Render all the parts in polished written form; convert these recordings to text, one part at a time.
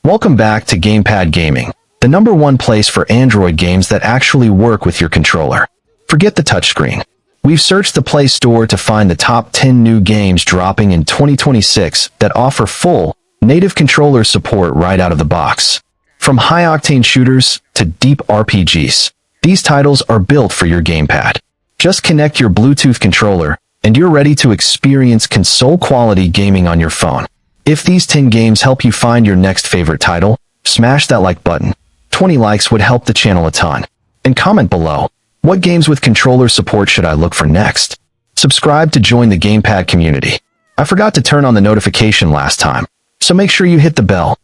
Welcome back to Gamepad Gaming, the #1 place for Android games that actually work with your controller. Forget the touchscreen. We've searched the Play Store to find the top 10 new games dropping in 2026 that offer full, native controller support right out of the box. From high-octane shooters to deep RPGs, these titles are built for your gamepad. Just connect your Bluetooth controller, and you're ready to experience console-quality gaming on your phone. If these 10 games help you find your next favorite title, smash that like button. 20 likes would help the channel a ton. And comment below, what games with controller support should I look for next? Subscribe to join the Gamepad community. I forgot to turn on the notification last time, so make sure you hit the bell.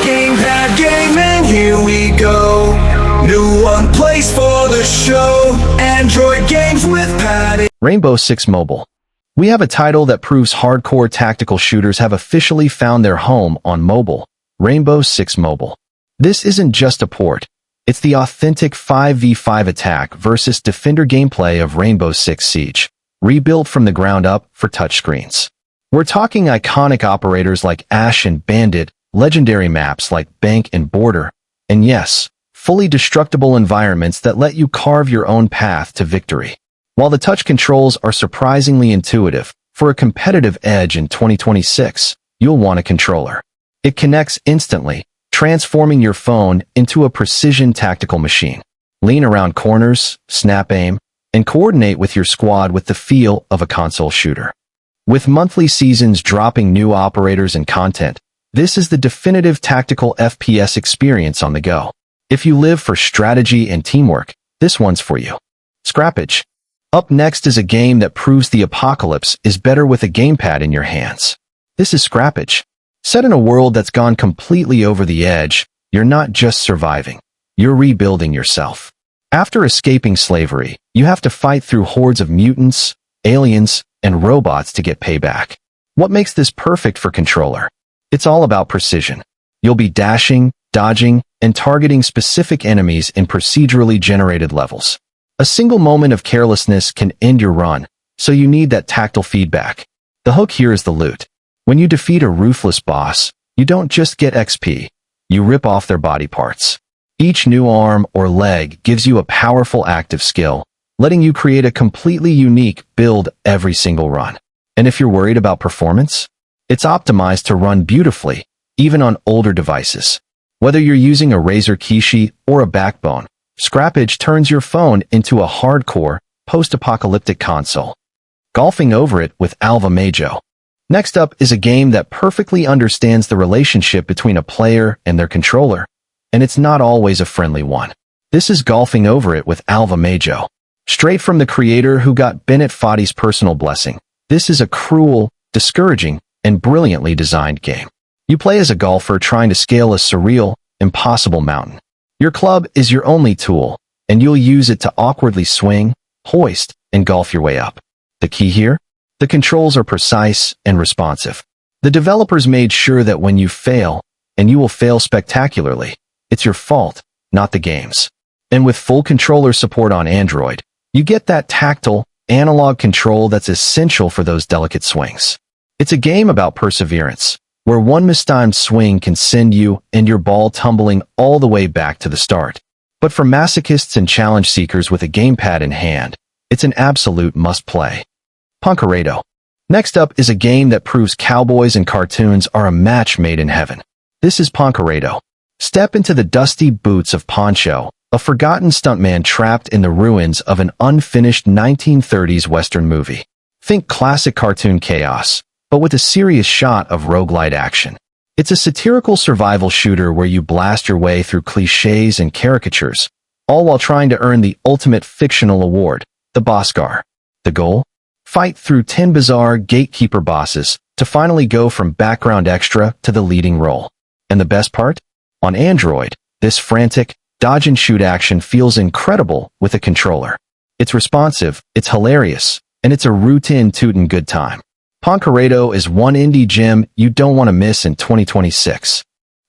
Gamepad Gaming, here we go. New one place for the show. Android games with Patty. Rainbow Six Mobile. We have a title that proves hardcore tactical shooters have officially found their home on mobile. Rainbow Six Mobile. This isn't just a port. It's the authentic 5v5 attack versus defender gameplay of Rainbow Six Siege, rebuilt from the ground up for touchscreens. We're talking iconic operators like Ash and Bandit, legendary maps like Bank and Border, and yes, fully destructible environments that let you carve your own path to victory. While the touch controls are surprisingly intuitive, for a competitive edge in 2026, you'll want a controller. It connects instantly, transforming your phone into a precision tactical machine. Lean around corners, snap aim, and coordinate with your squad with the feel of a console shooter. With monthly seasons dropping new operators and content, this is the definitive tactical FPS experience on the go. If you live for strategy and teamwork, this one's for you. Scrappage. Up next is a game that proves the apocalypse is better with a gamepad in your hands. This is Scrappage. Set in a world that's gone completely over the edge, you're not just surviving, you're rebuilding yourself. After escaping slavery, you have to fight through hordes of mutants, aliens, and robots to get payback. What makes this perfect for controller? It's all about precision. You'll be dashing, dodging, and targeting specific enemies in procedurally generated levels. A single moment of carelessness can end your run, so you need that tactile feedback. The hook here is the loot. When you defeat a ruthless boss, you don't just get XP, you rip off their body parts. Each new arm or leg gives you a powerful active skill, letting you create a completely unique build every single run. And if you're worried about performance, it's optimized to run beautifully, even on older devices. Whether you're using a Razer Kishi or a Backbone, Scrappage turns your phone into a hardcore, post-apocalyptic console. Golfing over it with Alva Majo. Next up is a game that perfectly understands the relationship between a player and their controller, and it's not always a friendly one. This is Golfing Over It with Alva Majo. Straight from the creator who got Bennett Foddy's personal blessing, this is a cruel, discouraging, and brilliantly designed game. You play as a golfer trying to scale a surreal, impossible mountain. Your club is your only tool, and you'll use it to awkwardly swing, hoist, and golf your way up. The key here? The controls are precise and responsive. The developers made sure that when you fail, and you will fail spectacularly, it's your fault, not the game's. And with full controller support on Android, you get that tactile, analog control that's essential for those delicate swings. It's a game about perseverance, where one mistimed swing can send you and your ball tumbling all the way back to the start. But for masochists and challenge seekers with a gamepad in hand, it's an absolute must-play. Ponchorado. Next up is a game that proves cowboys and cartoons are a match made in heaven. This is Ponchorado. Step into the dusty boots of Poncho, a forgotten stuntman trapped in the ruins of an unfinished 1930s Western movie. Think classic cartoon chaos, but with a serious shot of roguelite action. It's a satirical survival shooter where you blast your way through cliches and caricatures, all while trying to earn the ultimate fictional award, the Boscar. The goal? Fight through 10 bizarre gatekeeper bosses to finally go from background extra to the leading role. And the best part? On Android, this frantic, dodge and shoot action feels incredible with a controller. It's responsive, it's hilarious, and it's a rootin' good time. Ponchorado is one indie gem you don't want to miss in 2026.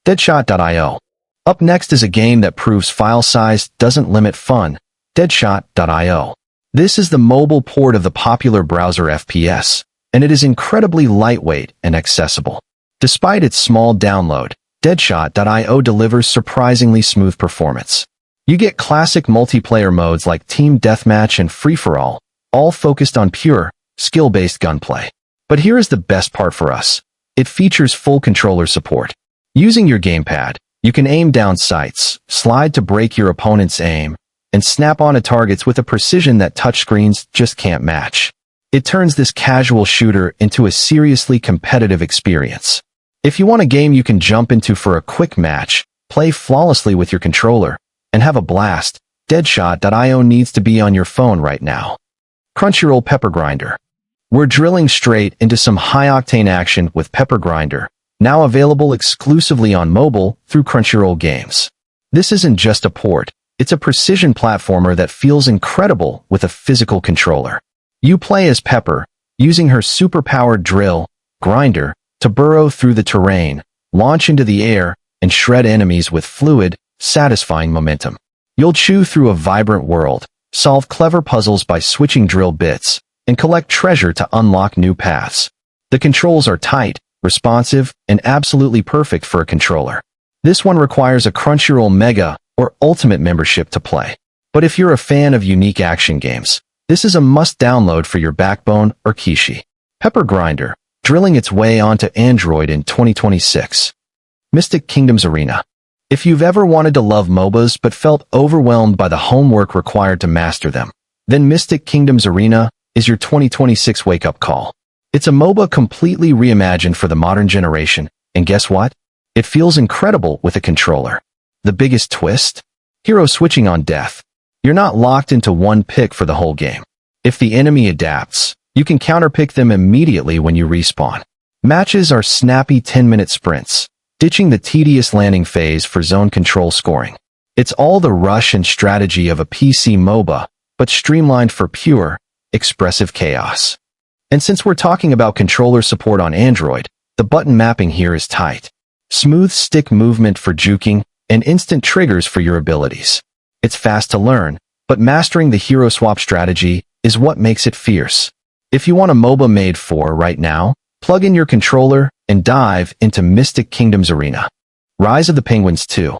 Deadshot.io. Up next is a game that proves file size doesn't limit fun. Deadshot.io. This is the mobile port of the popular browser FPS, and it is incredibly lightweight and accessible. Despite its small download, Deadshot.io delivers surprisingly smooth performance. You get classic multiplayer modes like Team Deathmatch and Free-for-All, all focused on pure, skill-based gunplay. But here is the best part for us. It features full controller support. Using your gamepad, you can aim down sights, slide to break your opponent's aim, and snap onto targets with a precision that touchscreens just can't match. It turns this casual shooter into a seriously competitive experience. If you want a game you can jump into for a quick match, play flawlessly with your controller, and have a blast, Deadshot.io needs to be on your phone right now. Crunchyroll Pepper Grinder. We're drilling straight into some high-octane action with Pepper Grinder, now available exclusively on mobile through Crunchyroll Games. This isn't just a port, it's a precision platformer that feels incredible with a physical controller. You play as Pepper, using her superpowered drill, grinder, to burrow through the terrain, launch into the air, and shred enemies with fluid, satisfying momentum. You'll chew through a vibrant world, solve clever puzzles by switching drill bits, and collect treasure to unlock new paths. The controls are tight, responsive, and absolutely perfect for a controller. This one requires a Crunchyroll Mega or Ultimate membership to play. But if you're a fan of unique action games, this is a must-download for your backbone or Kishi. Pepper Grinder, drilling its way onto Android in 2026. Mystic Kingdoms Arena. If you've ever wanted to love MOBAs but felt overwhelmed by the homework required to master them, then Mystic Kingdoms Arena is your 2026 wake-up call. It's a MOBA completely reimagined for the modern generation, and guess what? It feels incredible with a controller. The biggest twist? Hero switching on death. You're not locked into one pick for the whole game. If the enemy adapts, you can counterpick them immediately when you respawn. Matches are snappy 10-minute sprints, ditching the tedious landing phase for zone control scoring. It's all the rush and strategy of a PC MOBA, but streamlined for pure, expressive chaos. And since we're talking about controller support on Android, the button mapping here is tight. Smooth stick movement for juking, and instant triggers for your abilities. It's fast to learn, but mastering the hero swap strategy is what makes it fierce. If you want a MOBA made for right now, plug in your controller and dive into Mystic Kingdoms Arena. Rise of the Penguins 2.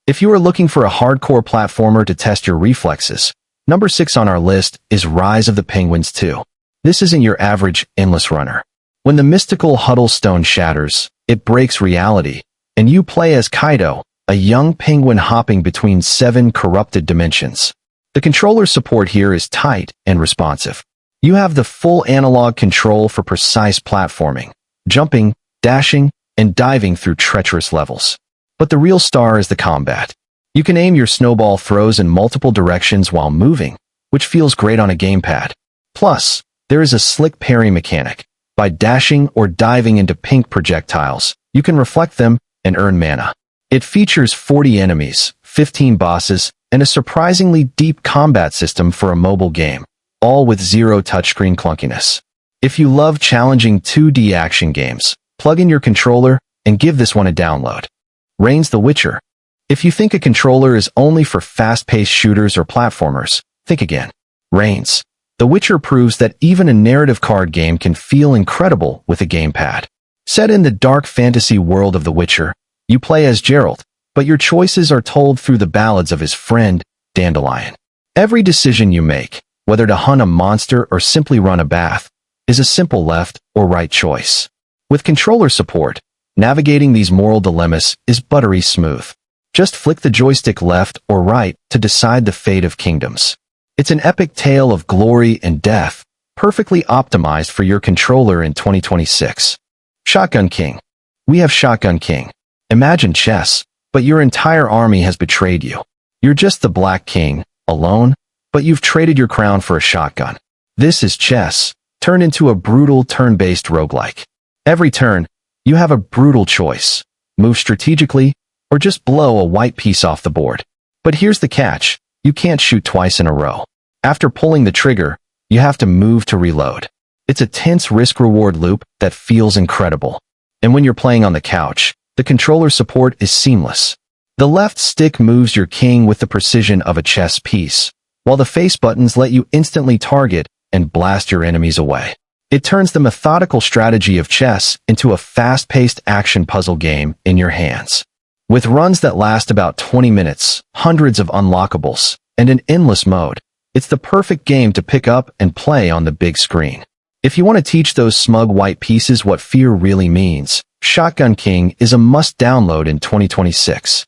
If you are looking for a hardcore platformer to test your reflexes, number 6 on our list is Rise of the Penguins 2. This isn't your average endless runner. When the mystical Huddlestone shatters, it breaks reality, and you play as Kaido, a young penguin hopping between 7 corrupted dimensions. The controller support here is tight and responsive. You have the full analog control for precise platforming, jumping, dashing, and diving through treacherous levels. But the real star is the combat. You can aim your snowball throws in multiple directions while moving, which feels great on a gamepad. Plus, there is a slick parry mechanic. By dashing or diving into pink projectiles, you can reflect them and earn mana. It features 40 enemies, 15 bosses, and a surprisingly deep combat system for a mobile game, all with zero touchscreen clunkiness. If you love challenging 2D action games, plug in your controller and give this one a download. Reigns the Witcher. If you think a controller is only for fast-paced shooters or platformers, think again. Reigns. The Witcher proves that even a narrative card game can feel incredible with a gamepad. Set in the dark fantasy world of The Witcher, you play as Geralt, but your choices are told through the ballads of his friend, Dandelion. Every decision you make, whether to hunt a monster or simply run a bath, is a simple left or right choice. With controller support, navigating these moral dilemmas is buttery smooth. Just flick the joystick left or right to decide the fate of kingdoms. It's an epic tale of glory and death, perfectly optimized for your controller in 2026. Shotgun King. We have Shotgun King. Imagine chess, but your entire army has betrayed you. You're just the Black King, alone, but you've traded your crown for a shotgun. This is chess, turned into a brutal turn-based roguelike. Every turn, you have a brutal choice. Move strategically, or just blow a white piece off the board. But here's the catch. You can't shoot twice in a row. After pulling the trigger, you have to move to reload. It's a tense risk-reward loop that feels incredible. And when you're playing on the couch, the controller support is seamless. The left stick moves your king with the precision of a chess piece, while the face buttons let you instantly target and blast your enemies away. It turns the methodical strategy of chess into a fast-paced action puzzle game in your hands. With runs that last about 20 minutes, hundreds of unlockables, and an endless mode, it's the perfect game to pick up and play on the big screen. If you want to teach those smug white pieces what fear really means, Shotgun King is a must-download in 2026.